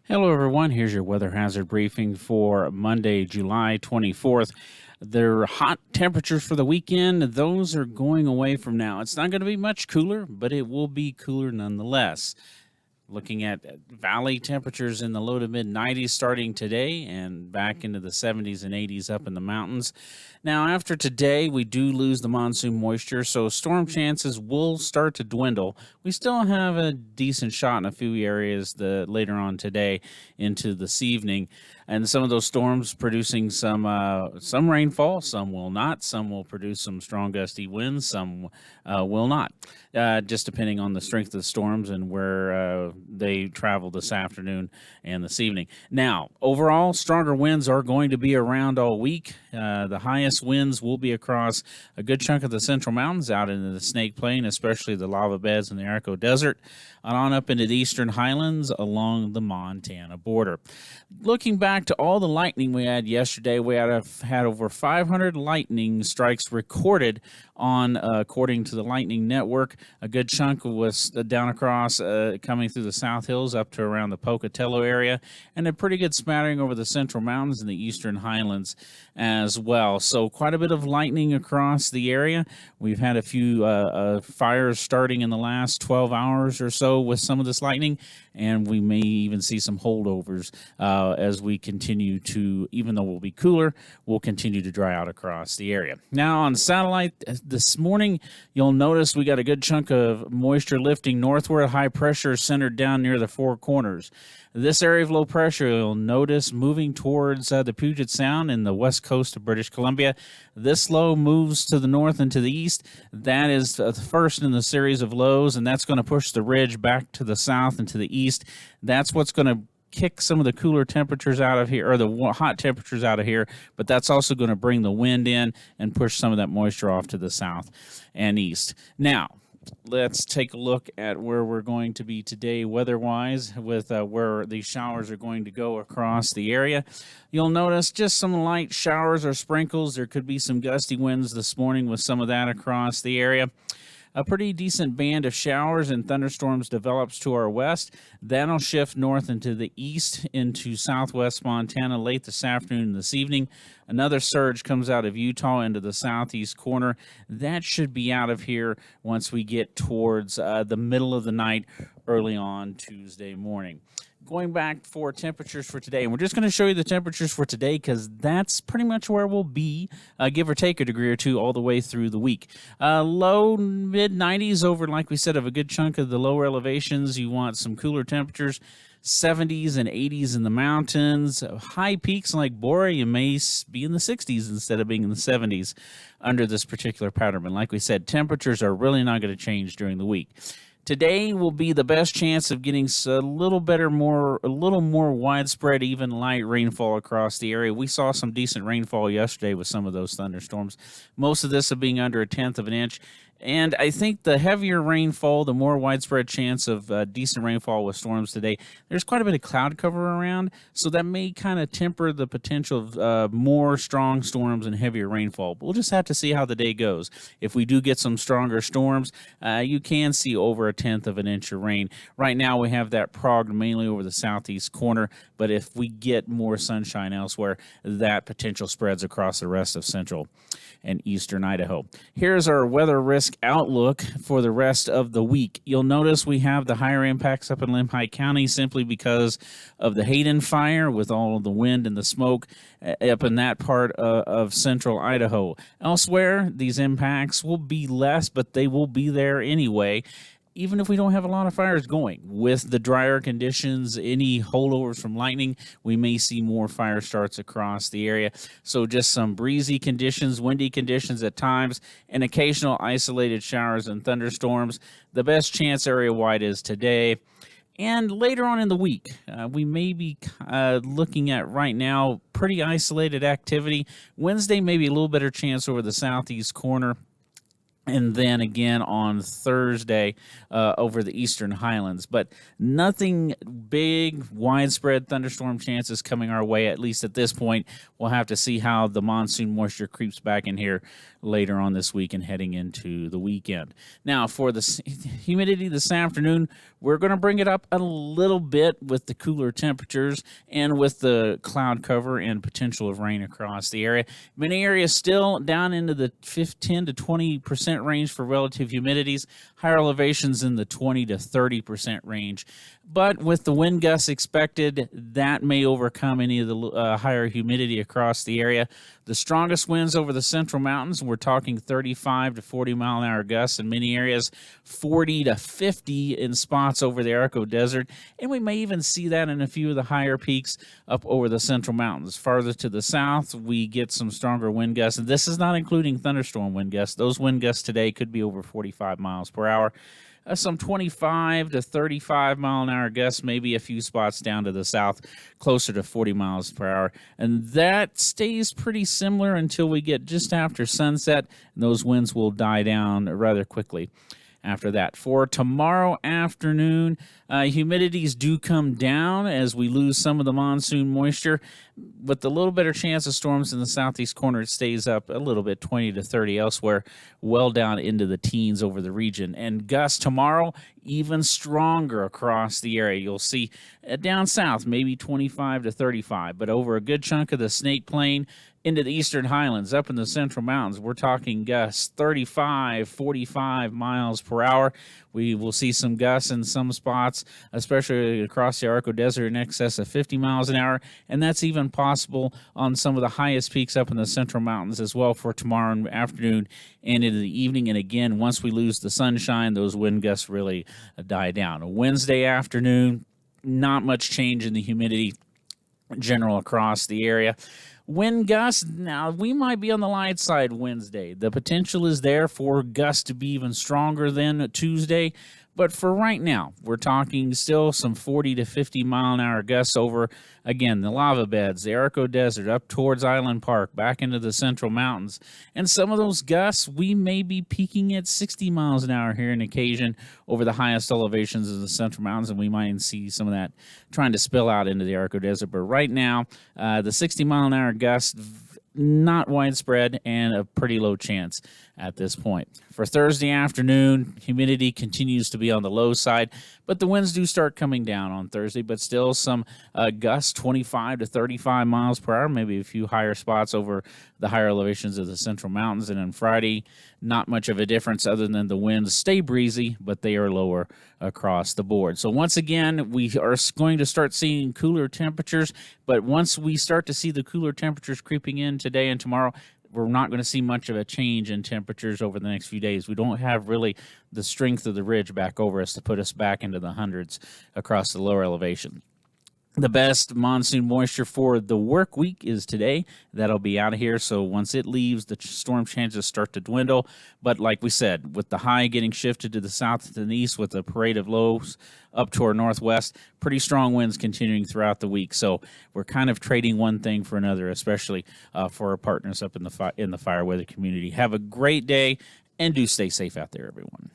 Hello, everyone. Here's your weather hazard briefing for Monday, July 24th. Their hot temperatures for the weekend, those are going away from now. It's not going to be much cooler, but it will be cooler nonetheless. Looking at valley temperatures in the low to mid 90s starting today and back into the 70s and 80s up in the mountains. Now, after today, we do lose the monsoon moisture, so storm chances will start to dwindle. We still have a decent shot in a few areas later on today into this evening, and some of those storms producing some rainfall. Some will not. Some will produce some strong gusty winds. Some will not. Just depending on the strength of the storms and where they travel this afternoon and this evening. Now, overall, stronger winds are going to be around all week. The highest winds will be across a good chunk of the Central Mountains out into the Snake Plain, especially the lava beds in the Arco Desert, and on up into the Eastern Highlands along the Montana border. Looking back to all the lightning we had yesterday, we had over 500 lightning strikes recorded on, according to the Lightning Network. A good chunk was down across, coming through the South Hills up to around the Pocatello area, and a pretty good smattering over the Central Mountains and the Eastern Highlands as well. So quite a bit of lightning across the area. We've had a few fires starting in the last 12 hours or so with some of this lightning, and we may even see some holdovers as we continue to, even though we'll be cooler, we'll continue to dry out across the area. Now on satellite this morning, you'll notice we got a good chunk of moisture lifting northward. High pressure centered down near the Four Corners. This area of low pressure, you'll notice moving towards the Puget Sound and the west coast of British Columbia. This low moves to the north and to the east. That is the first in the series of lows, and that's going to push the ridge back to the south and to the east. That's what's going to kick some of the cooler temperatures out of here, or the hot temperatures out of here, but that's also going to bring the wind in and push some of that moisture off to the south and east. Now, let's take a look at where we're going to be today weather-wise with where these showers are going to go across the area. You'll notice just some light showers or sprinkles. There could be some gusty winds this morning with some of that across the area. A pretty decent band of showers and thunderstorms develops to our west. That'll shift north into the east into southwest Montana late this afternoon and this evening. Another surge comes out of Utah into the southeast corner. That should be out of here once we get towards the middle of the night, early on Tuesday morning. Going back for temperatures for today, and we're just going to show you the temperatures for today because that's pretty much where we'll be, give or take a degree or two all the way through the week. Low mid 90s over, like we said, of a good chunk of the lower elevations. You want some cooler temperatures. 70s and 80s in the mountains. High peaks like Bora, you may be in the 60s instead of being in the 70s under this particular pattern. And like we said, temperatures are really not going to change during the week. Today will be the best chance of getting a little more widespread, even light rainfall across the area. We saw some decent rainfall yesterday with some of those thunderstorms. Most of this being under 1/10 of an inch. And I think the heavier rainfall, the more widespread chance of decent rainfall with storms today. There's quite a bit of cloud cover around, so that may kind of temper the potential of more strong storms and heavier rainfall. But we'll just have to see how the day goes. If we do get some stronger storms, you can see over 1/10 of an inch of rain. Right now, we have that progged mainly over the southeast corner, but if we get more sunshine elsewhere, that potential spreads across the rest of central and eastern Idaho. Here's our weather risk outlook for the rest of the week. You'll notice we have the higher impacts up in Lemhi County simply because of the Hayden fire with all of the wind and the smoke up in that part of central Idaho. Elsewhere, these impacts will be less, but they will be there anyway. Even if we don't have a lot of fires going. With the drier conditions, any holdovers from lightning, we may see more fire starts across the area. So just some breezy conditions, windy conditions at times, and occasional isolated showers and thunderstorms. The best chance area-wide is today. And later on in the week, we may be looking at right now pretty isolated activity. Wednesday, maybe a little better chance over the southeast corner. and then again on Thursday over the eastern highlands. But nothing big, widespread thunderstorm chances coming our way, at least at this point. We'll have to see how the monsoon moisture creeps back in here later on this week and heading into the weekend. Now, for the humidity this afternoon, we're going to bring it up a little bit with the cooler temperatures and with the cloud cover and potential of rain across the area. Many areas still down into the 10 to 20% range for relative humidities, higher elevations in the 20 to 30% range. But with the wind gusts expected, that may overcome any of the higher humidity across the area. The strongest winds over the central mountains, we're talking 35 to 40 mile an hour gusts in many areas, 40 to 50 in spots over the Arco Desert, and we may even see that in a few of the higher peaks up over the central mountains. Farther to the south, we get some stronger wind gusts, and this is not including thunderstorm wind gusts. Those wind gusts today could be over 45 miles per hour. Some 25 to 35 mile an hour gusts, maybe a few spots down to the south, closer to 40 miles per hour. And that stays pretty similar until we get just after sunset, and those winds will die down rather quickly after that. For tomorrow afternoon, humidities do come down as we lose some of the monsoon moisture. With a little better chance of storms in the southeast corner, it stays up a little bit, 20 to 30 elsewhere, well down into the teens over the region. And gusts tomorrow, even stronger across the area. You'll see down south, maybe 25 to 35, but over a good chunk of the Snake Plain into the eastern highlands, up in the central mountains, we're talking gusts 35, 45 miles per hour. We will see some gusts in some spots, especially across the Arco Desert, in excess of 50 miles an hour, and that's even possible on some of the highest peaks up in the central mountains as well for tomorrow afternoon and into the evening. And again, once we lose the sunshine, those wind gusts really die down. Wednesday afternoon, not much change in the humidity general across the area. Wind gusts, now we might be on the light side Wednesday. The potential is there for gusts to be even stronger than Tuesday. But for right now, we're talking still some 40 to 50 mile an hour gusts over, again, the lava beds, the Arco Desert, up towards Island Park, back into the central mountains. And some of those gusts, we may be peaking at 60 miles an hour here on occasion over the highest elevations of the central mountains, and we might see some of that trying to spill out into the Arco Desert. But right now, the 60 mile an hour gusts, not widespread and a pretty low chance at this point. For Thursday afternoon, humidity continues to be on the low side, but the winds do start coming down on Thursday, but still some gusts 25 to 35 miles per hour, maybe a few higher spots over the higher elevations of the central mountains. And on Friday, not much of a difference other than the winds stay breezy, but they are lower across the board. So once again, we are going to start seeing cooler temperatures, but once we start to see the cooler temperatures creeping in today and tomorrow, we're not going to see much of a change in temperatures over the next few days. We don't have really the strength of the ridge back over us to put us back into the hundreds across the lower elevation. The best monsoon moisture for the work week is today. That'll be out of here. So once it leaves, the storm chances start to dwindle. But like we said, with the high getting shifted to the south and the east with a parade of lows up to our northwest, pretty strong winds continuing throughout the week. So we're kind of trading one thing for another, especially for our partners up in the fire weather community. Have a great day and do stay safe out there, everyone.